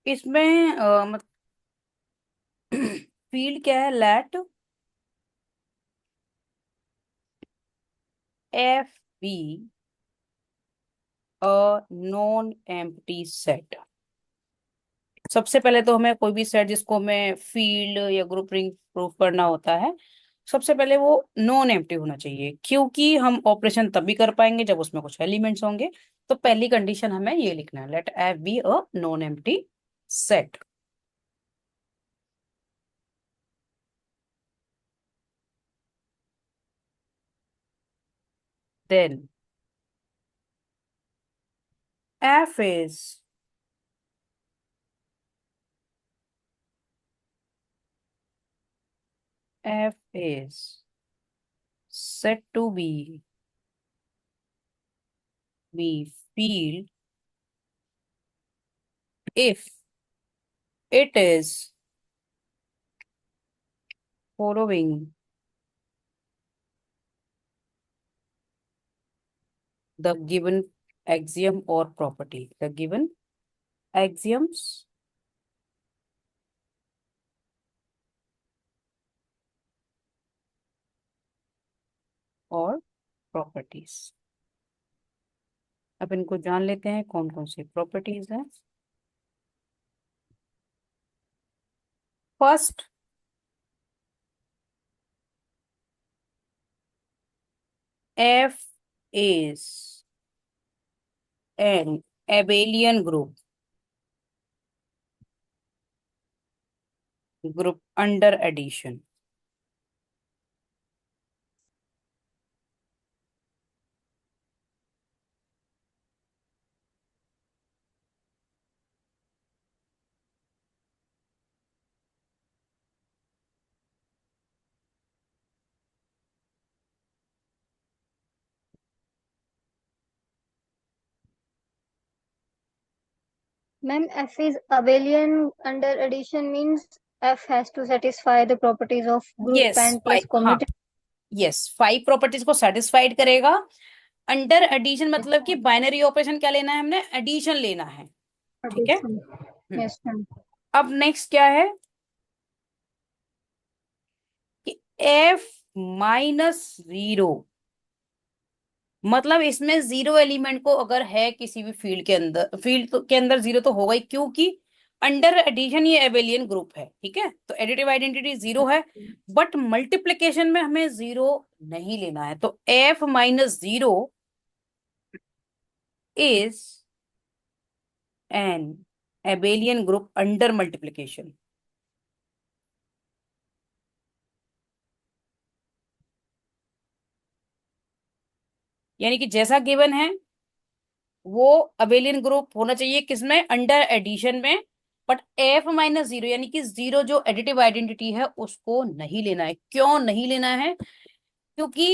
इसमें फील्ड क्या है? Let F be a non empty set. सबसे पहले तो हमें कोई भी सेट जिसको हमें फील्ड या ग्रुप रिंग प्रूफ करना होता है, सबसे पहले वो नॉन एम्प्टी होना चाहिए, क्योंकि हम ऑपरेशन तभी कर पाएंगे जब उसमें कुछ एलिमेंट्स होंगे। तो पहली कंडीशन हमें ये लिखना है, let F be a non empty set. Then F is F is said to be field if it is following the given axiom or property, the given axioms और प्रॉपर्टीज। अब इनको जान लेते हैं कौन कौन सी प्रॉपर्टीज हैं। First, F is an abelian group under addition। Ma'am, F is abelian under addition means F has to satisfy the properties of group yes and plus five, हाँ, commutative. यस फाइव प्रॉपर्टीज को satisfied करेगा। Under addition मतलब कि binary operation क्या लेना है हमने? Addition लेना है। ठीक है। Addition. Yes, ma'am. अब नेक्स्ट क्या है कि एफ माइनस जीरो, मतलब इसमें जीरो एलिमेंट को अगर है किसी भी फील्ड के अंदर, फील्ड के अंदर जीरो तो होगा ही, क्योंकि अंडर एडिशन ये एबेलियन ग्रुप है। ठीक है, तो एडिटिव आइडेंटिटी जीरो है, बट मल्टीप्लीकेशन में हमें जीरो नहीं लेना है। तो F minus zero is an Abelian group under multiplication. यानी कि जैसा गिवन है वो अबेलियन ग्रुप होना चाहिए किसमें? अंडर एडिशन में। बट एफ माइनस जीरो यानी कि जीरो जो एडिटिव आइडेंटिटी है उसको नहीं लेना है। क्यों नहीं लेना है? क्योंकि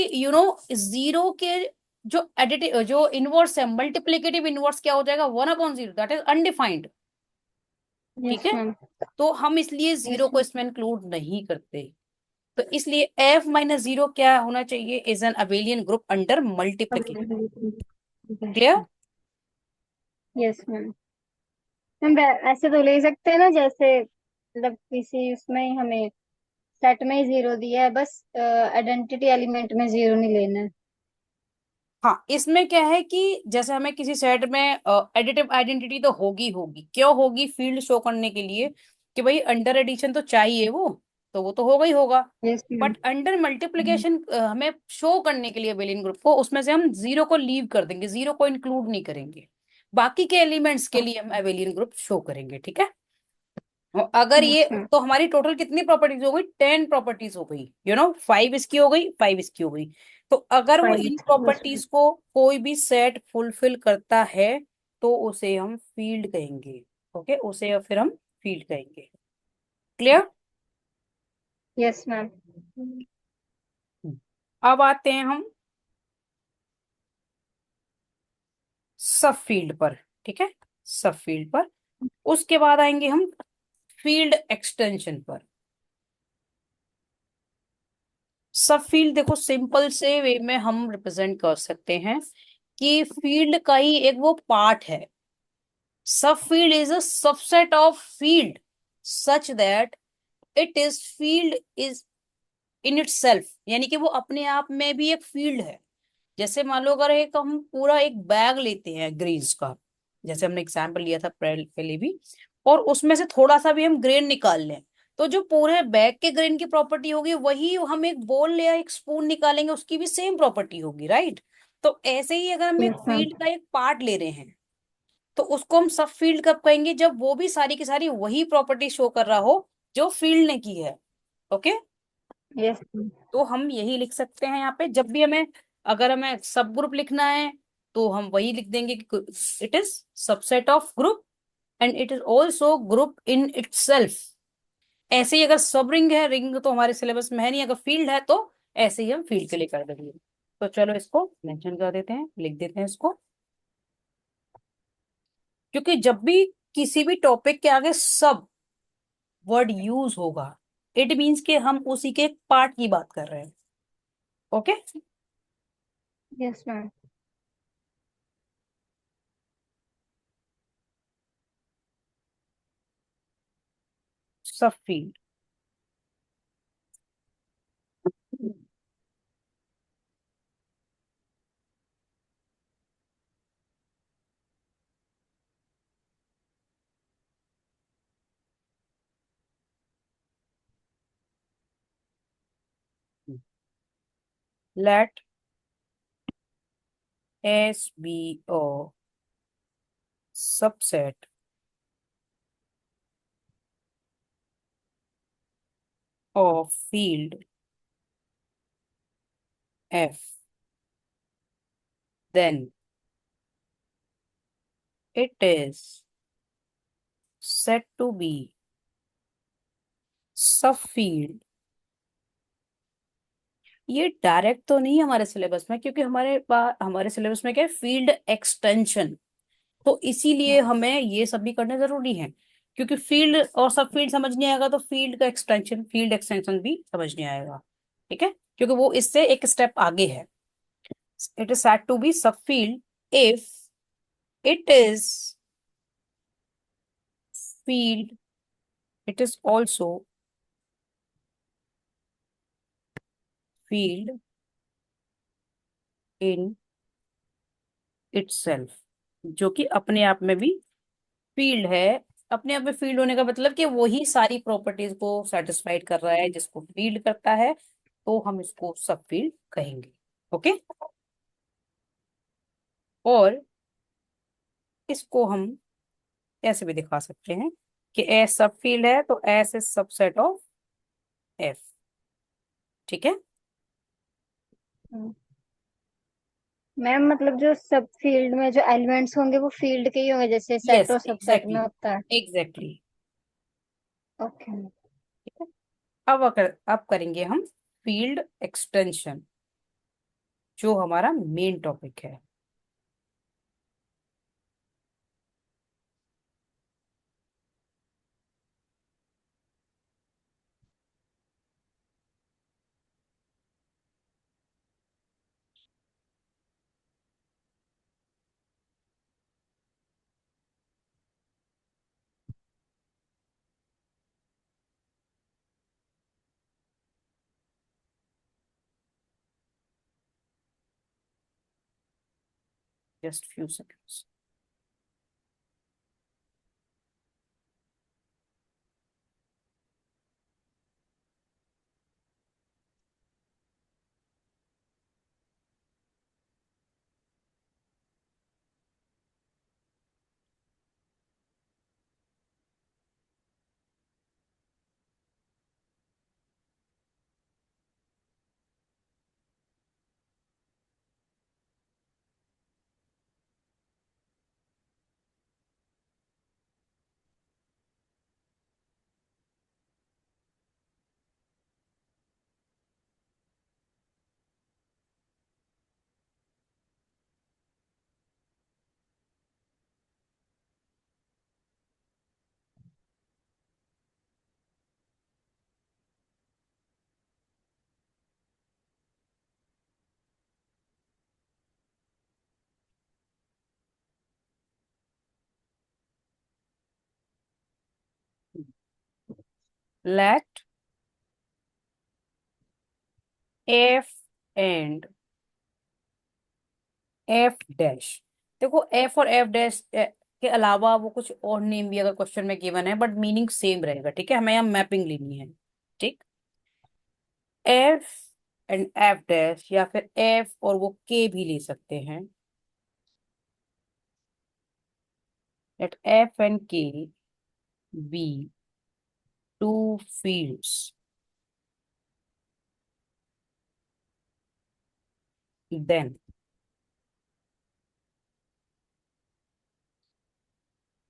जीरो के जो एडिटिव जो इनवर्स है, मल्टीप्लिकेटिव इनवर्स क्या हो जाएगा? One upon zero, that is undefined. ठीक Yes, है, ma'am. तो हम इसलिए जीरो Yes, को ma'am. इसमें इंक्लूड नहीं करते। तो इसलिए एफ माइनस जीरो क्या होना चाहिए? Is an abelian group under multiplication. Clear? Yes, ma'am. Ma'am ऐसे तो ले सकते हैं ना, जैसे मतलब किसी उसमें हमें सेट में ही जीरो दिया है, बस आइडेंटिटी एलिमेंट में जीरो नहीं लेना है। हाँ, इसमें क्या है कि जैसे हमें किसी सेट में एडिटिव आइडेंटिटी तो होगी होगी, क्यों होगी? फील्ड शो करने के लिए कि भाई अंडर एडिशन तो चाहिए वो, तो वो तो होगा ही होगा। Yes ma'am. But under multiplication हमें शो करने के लिए बेलियन ग्रुप को, उसमें से हम जीरो को लीव कर देंगे, जीरो को इंक्लूड नहीं करेंगे। बाकी के एलिमेंट्स के लिए हम एबेलियन ग्रुप शो करेंगे। ठीक है, और अगर यस ये, मैम। तो हमारी टोटल कितनी प्रॉपर्टीज हो गई? 10 प्रॉपर्टीज हो गई। फाइव इसकी हो गई, फाइव इसकी हो गई। तो अगर वो five. In yes ma'am. Properties को कोई भी सेट फुलफिल करता है तो उसे हम फील्ड कहेंगे। ओके, उसे फिर हम फील्ड कहेंगे। क्लियर? Yes ma'am. अब आते हैं हम सब फील्ड पर। ठीक है, सब फील्ड पर। उसके बाद आएंगे हम फील्ड एक्सटेंशन पर। सब फील्ड देखो सिंपल से वे में हम रिप्रेजेंट कर सकते हैं कि फील्ड का ही एक वो पार्ट है। सब field is a subset of field such that it is field is in it self, यानी कि वो अपने आप में भी एक फील्ड है। जैसे मान लो अगर एक हम पूरा एक बैग लेते हैं ग्रेन्स का, जैसे हमने एग्जाम्पल लिया था पहले भी, और उसमें से थोड़ा सा भी हम ग्रेन निकाल लें, तो जो पूरे बैग के ग्रेन की प्रॉपर्टी होगी वही हम एक बोल या एक स्पून निकालेंगे उसकी भी सेम प्रॉपर्टी होगी, राइट। तो ऐसे ही अगर हम एक यस मैम। फील्ड का एक पार्ट ले रहे हैं तो उसको हम सब फील्ड कब कहेंगे, जब वो भी सारी की सारी वही प्रॉपर्टी शो कर रहा हो जो फील्ड ने की है। ओके। Yes ma'am. तो हम यही लिख सकते हैं यहाँ पे, जब भी हमें अगर हमें सब ग्रुप लिखना है तो हम वही लिख देंगे कि it is subset of group and it is also group in itself. ऐसे ही अगर सब रिंग है, रिंग तो हमारे सिलेबस में है नहीं, अगर फील्ड है तो ऐसे ही हम फील्ड के लिए कर देंगे। तो चलो इसको मेंशन कर देते हैं, लिख देते हैं इसको, क्योंकि जब भी किसी भी टॉपिक के आगे सब वर्ड यूज होगा इट मीन्स कि हम उसी के एक पार्ट की बात कर रहे हैं। Okay. Yes ma'am. Sub field, let S be a subset of field F, then it is said to be sub field. ये डायरेक्ट तो नहीं है हमारे सिलेबस में, क्योंकि हमारे सिलेबस में क्या है, फील्ड एक्सटेंशन। तो इसीलिए हमें ये सब भी करने जरूरी है, क्योंकि फील्ड और सब फील्ड समझ नहीं आएगा तो फील्ड का एक्सटेंशन, फील्ड एक्सटेंशन भी समझ नहीं आएगा। ठीक है, क्योंकि वो इससे एक स्टेप आगे है। It is said to be sub field if it is field, it is also field in itself, जो कि अपने आप में भी फील्ड है। अपने आप में फील्ड होने का मतलब कि वही सारी प्रॉपर्टीज को सेटिस्फाइड कर रहा है जिसको फील्ड करता है, तो हम इसको सब फील्ड कहेंगे। ओके। और इसको हम ऐसे भी दिखा सकते हैं कि एस सब फील्ड है तो S is subset of F. ठीक है। मैम मतलब जो सब फील्ड में जो एलिमेंट्स होंगे वो फील्ड के ही होंगे, जैसे सेट यस और सबसेट एग्जैक्टली, में होता है। एग्जैक्टली। ओके। ठीक है। अब करेंगे हम फील्ड एक्सटेंशन, जो हमारा मेन टॉपिक है। Just few seconds. Let F and F dash. देखो एफ और एफ डैश के अलावा वो कुछ और नेम भी अगर क्वेश्चन में गिवन है, बट मीनिंग सेम रहेगा, ठीक है, हमें यहाँ मैपिंग लेनी है। ठीक, एफ एंड एफ डैश, या फिर एफ और वो के भी ले सकते हैं। Let F and K be two fields, then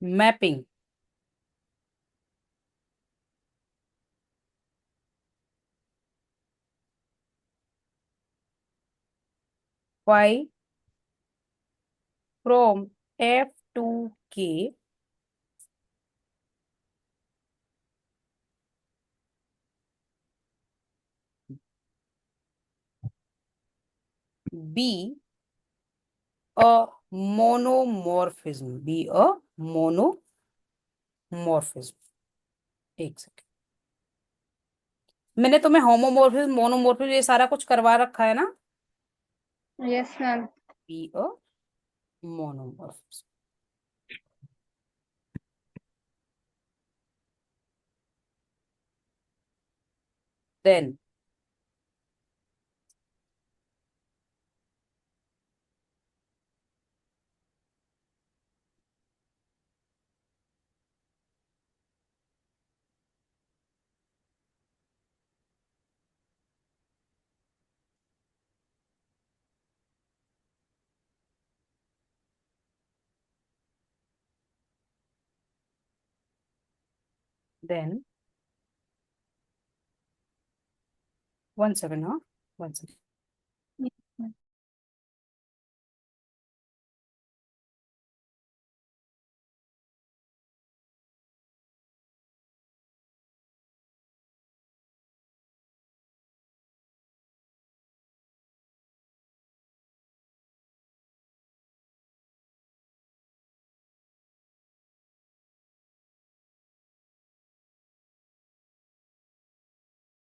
mapping phi from F to K be a monomorphism, be a monomorphism. एक सेकेंड, मैंने तुम्हें होमोमॉर्फिज्म मोनोमॉर्फिज्म ये सारा कुछ करवा रखा है ना। Yes ma'am. Be a monomorphism, then then 1 second, हाँ 1 सेकेंड।